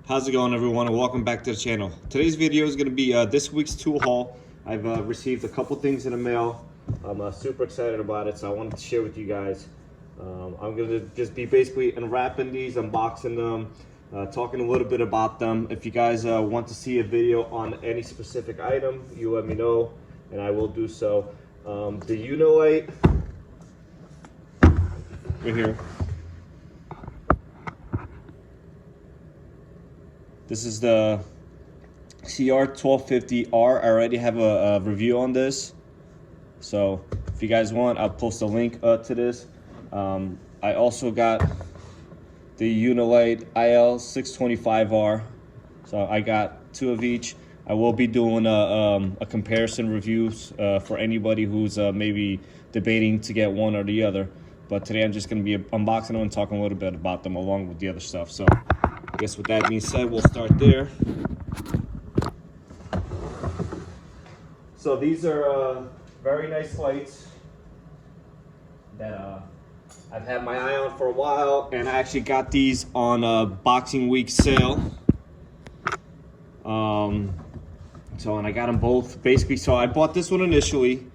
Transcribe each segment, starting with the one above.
How's it going, everyone, and welcome back to the channel. Today's video is going to be this week's tool haul. I've received a couple things in the mail. I'm super excited about it, so I wanted to share with you guys. I'm going to just be basically unwrapping these, unboxing them, talking a little bit about them. If you guys want to see a video on any specific item, you let me know, and I will do so. The Unilite right here. This is the CR1250R. I already have a review on this, so if you guys want, I'll post a link to this. I also got the Unilite IL625R, so I got two of each. I will be doing a comparison reviews for anybody who's maybe debating to get one or the other. But today I'm just going to be unboxing them and talking a little bit about them along with the other stuff. So I guess with that being said, we'll start there. So these are very nice lights that I've had my eye on for a while, and I actually got these on a Boxing Week sale. And I got them both basically. So I bought this one initially,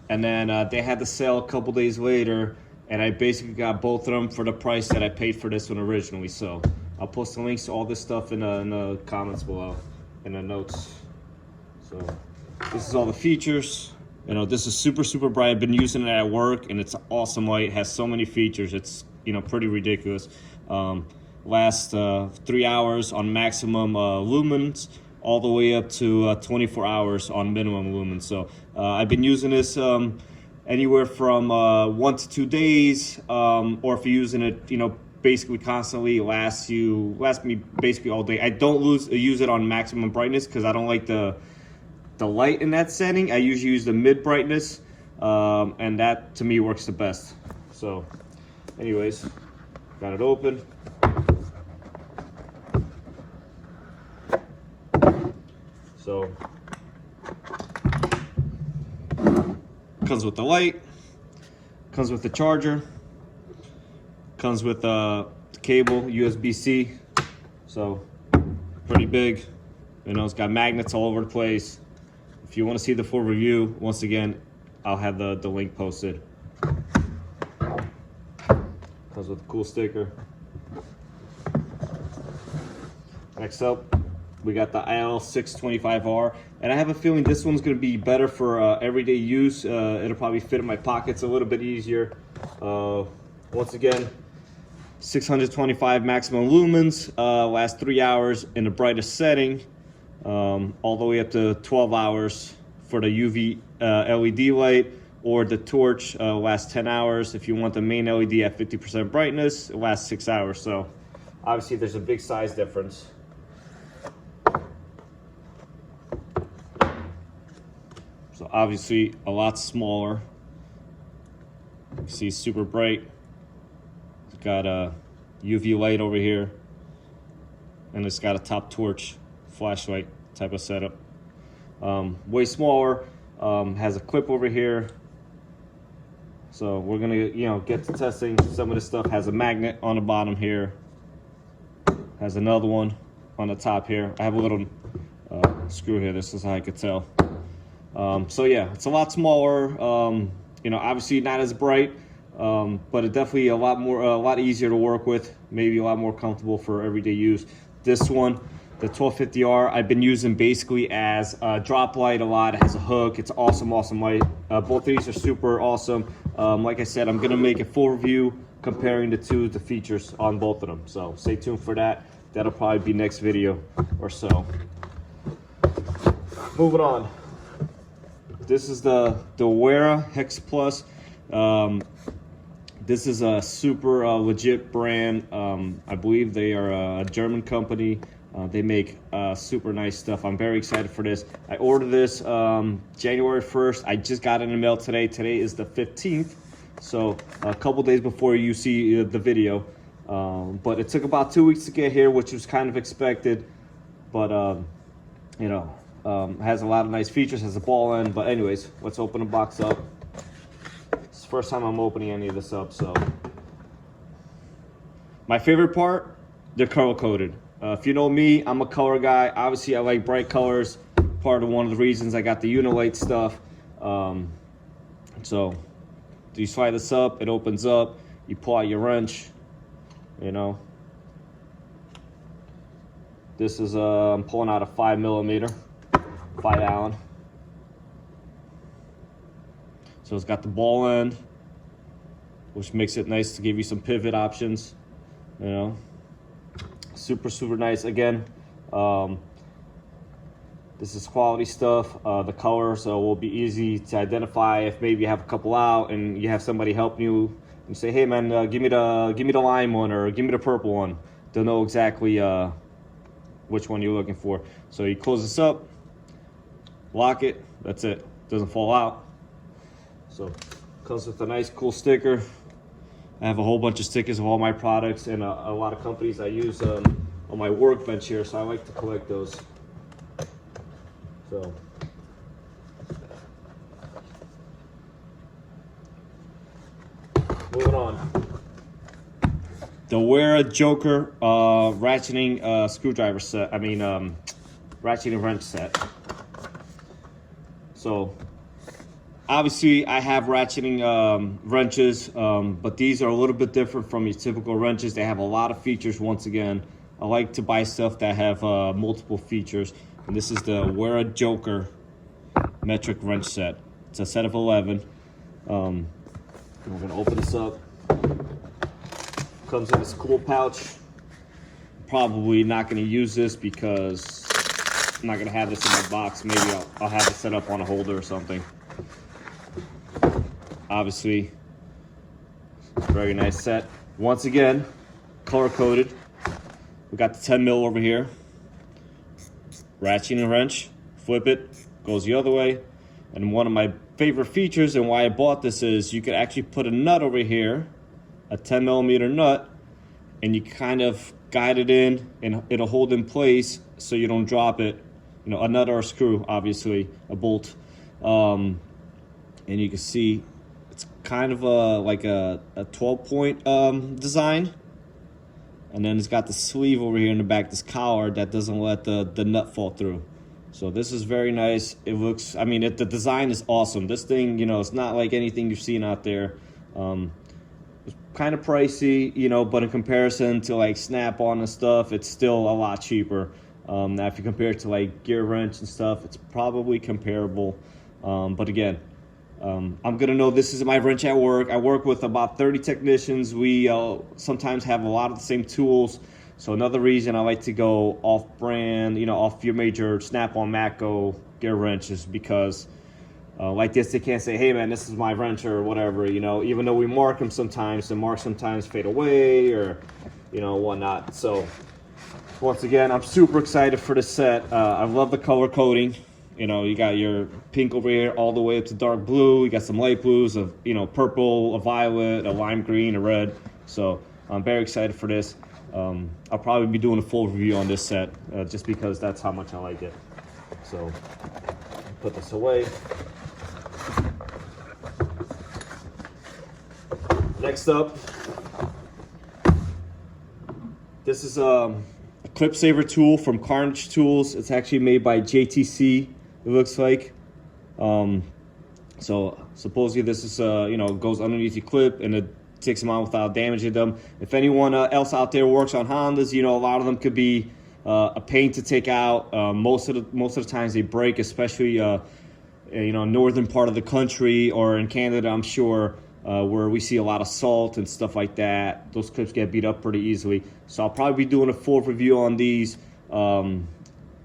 and then they had the sale a couple days later, and I basically got both of them for the price that I paid for this one originally. So I'll post the links to all this stuff in the comments below, in the notes. So this is all the features. You know, this is super bright. I've been using it at work, and it's an awesome light. It has so many features. It's, you know, pretty ridiculous. Lasts 3 hours on maximum lumens, all the way up to 24 hours on minimum lumens. So I've been using this anywhere from 1 to 2 days, or if you're using it, you know, basically constantly, lasts me basically all day. I don't use it on maximum brightness because I don't like the light in that setting. I usually use the mid brightness, and that to me works the best. So anyways, got it open. So comes with the light, comes with the charger, comes with the cable, USB-C, so pretty big. You know, it's got magnets all over the place. If you want to see the full review, once again, I'll have the link posted. Comes with a cool sticker. Next up, we got the IL625R, and I have a feeling this one's going to be better for everyday use. It'll probably fit in my pockets a little bit easier. Once again, 625 maximum lumens, lasts 3 hours in the brightest setting, all the way up to 12 hours for the UV LED light, or the torch lasts 10 hours. If you want the main LED at 50% brightness, it lasts 6 hours. So obviously there's a big size difference. So obviously a lot smaller. You see, it's super bright. It's got a UV light over here, and it's got a top torch flashlight type of setup. Way smaller. Has a clip over here. So we're gonna, you know, get to testing some of this stuff. Has a magnet on the bottom here. Has another one on the top here. I have a little screw here. This is how I could tell. So yeah, it's a lot smaller. You know, obviously not as bright, but it definitely a lot easier to work with. Maybe a lot more comfortable for everyday use. This one, the 1250R, I've been using basically as a drop light a lot. It has a hook. It's awesome light. Both of these are super awesome. Like I said, I'm gonna make a full review comparing the features on both of them. So stay tuned for that. That'll probably be next video or so. Moving on. This is the Wera Hex Plus. This is a super legit brand. I believe they are a German company. They make super nice stuff. I'm very excited for this. I ordered this January 1st. I just got it in the mail today. Today is the 15th, so a couple days before you see the video. But it took about 2 weeks to get here, which was kind of expected. But you know, has a lot of nice features, has a ball end. But anyways, let's open the box up. It's the first time I'm opening any of this up, so. My favorite part, they're color coded. If you know me, I'm a color guy. Obviously, I like bright colors. Part of one of the reasons I got the Unilite stuff. So you slide this up, it opens up. You pull out your wrench. You know, this is I'm pulling out a 5mm, 5 Allen. So it's got the ball end, which makes it nice to give you some pivot options. You know, super nice. Again, this is quality stuff. The colors will be easy to identify if maybe you have a couple out and you have somebody helping you. You say, hey man, give me the lime one or give me the purple one. They'll know exactly which one you're looking for. So you close this up, lock it. That's it. Doesn't fall out. So comes with a nice cool sticker. I have a whole bunch of stickers of all my products and a lot of companies I use on my workbench here, so I like to collect those. So moving on. The Wera Joker ratcheting screwdriver set. Ratcheting wrench set. So obviously I have ratcheting wrenches, but these are a little bit different from your typical wrenches. They have a lot of features. Once again, I like to buy stuff that have multiple features. And this is the Wera Joker metric wrench set. It's a set of 11. We're gonna open this up. Comes in this cool pouch. Probably not gonna use this because I'm not gonna have this in my box. Maybe I'll have it set up on a holder or something. Obviously, very nice set. Once again, color coded. We got the 10mm over here. Ratcheting wrench, flip it, goes the other way. And one of my favorite features and why I bought this is you could actually put a nut over here, a 10mm nut, and you kind of guide it in and it'll hold in place so you don't drop it. You know, a nut or a screw, obviously, a bolt. And you can see it's kind of like a 12-point design. And then it's got the sleeve over here in the back, this collar that doesn't let the nut fall through. So this is very nice. It looks, the design is awesome. This thing, you know, it's not like anything you've seen out there. It's kind of pricey, you know, but in comparison to like Snap-on and stuff, it's still a lot cheaper. Now if you compare it to like Gear Wrench and stuff, it's probably comparable. But again, I'm gonna know this is my wrench at work. I work with about 30 technicians. We sometimes have a lot of the same tools. So another reason I like to go off-brand, you know, off your major Snap-on, Matco, Gear wrenches, because like this, they can't say, hey man, this is my wrench or whatever, you know, even though we mark them sometimes, the marks sometimes fade away or, you know, whatnot. So once again, I'm super excited for this set. I love the color coding. You know, you got your pink over here all the way up to dark blue. You got some light blues of, you know, purple, a violet, a lime green, a red. So I'm very excited for this. I'll probably be doing a full review on this set just because that's how much I like it. So put this away. Next up, this is a clip saver tool from Carnage tools. It's actually made by JDTCo. It looks like. So supposedly this is you know, goes underneath your clip and it takes them out without damaging them. If anyone else out there works on Hondas, you know, a lot of them could be a pain to take out. Most of the times they break, especially you know, northern part of the country or in Canada, I'm sure, where we see a lot of salt and stuff like that. Those clips get beat up pretty easily. So I'll probably be doing a full review on these.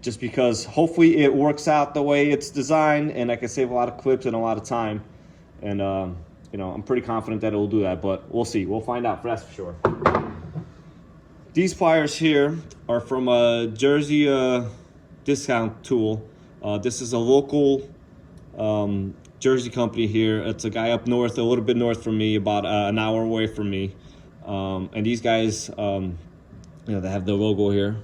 Just because hopefully it works out the way it's designed and I can save a lot of clips and a lot of time. And, you know, I'm pretty confident that it will do that, but we'll see. We'll find out, that's for sure. These pliers here are from a Jersey discount tool. This is a local Jersey company here. It's a guy up north, a little bit north from me, about an hour away from me. And these guys, you know, they have the logo here.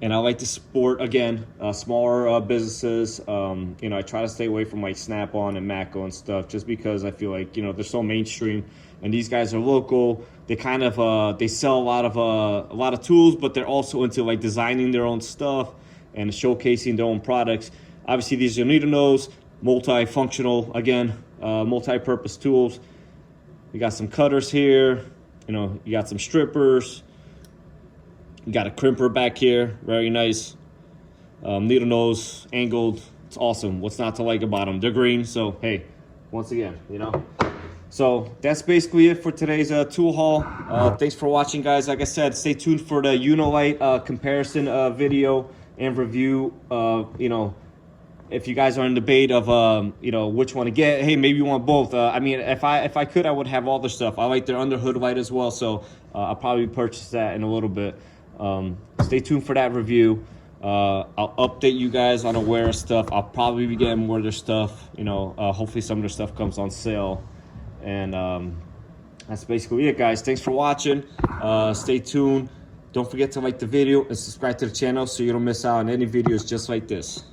And I like to support, again, smaller businesses. You know, I try to stay away from like Snap-on and Matco and stuff, just because I feel like, you know, they're so mainstream, and these guys are local. They kind of they sell a lot of tools, but they're also into like designing their own stuff and showcasing their own products. Obviously, these are needle-nose, multifunctional, again, multi-purpose tools. You got some cutters here. You know, you got some strippers. You got a crimper back here, very nice. Needle nose, angled, it's awesome. What's not to like about them? They're green, so hey, once again, you know. So that's basically it for today's tool haul. Thanks for watching, guys. Like I said, stay tuned for the Unilite comparison video and review. You know, if you guys are in debate of you know, which one to get, hey, maybe you want both. I mean, if I could, I would have all their stuff. I like their under hood light as well, so I'll probably purchase that in a little bit. Stay tuned for that review. I'll update you guys on Wera stuff. I'll probably be getting more of their stuff. You know, hopefully some of their stuff comes on sale. And that's basically it, guys. Thanks for watching. Stay tuned. Don't forget to like the video and subscribe to the channel so you don't miss out on any videos just like this.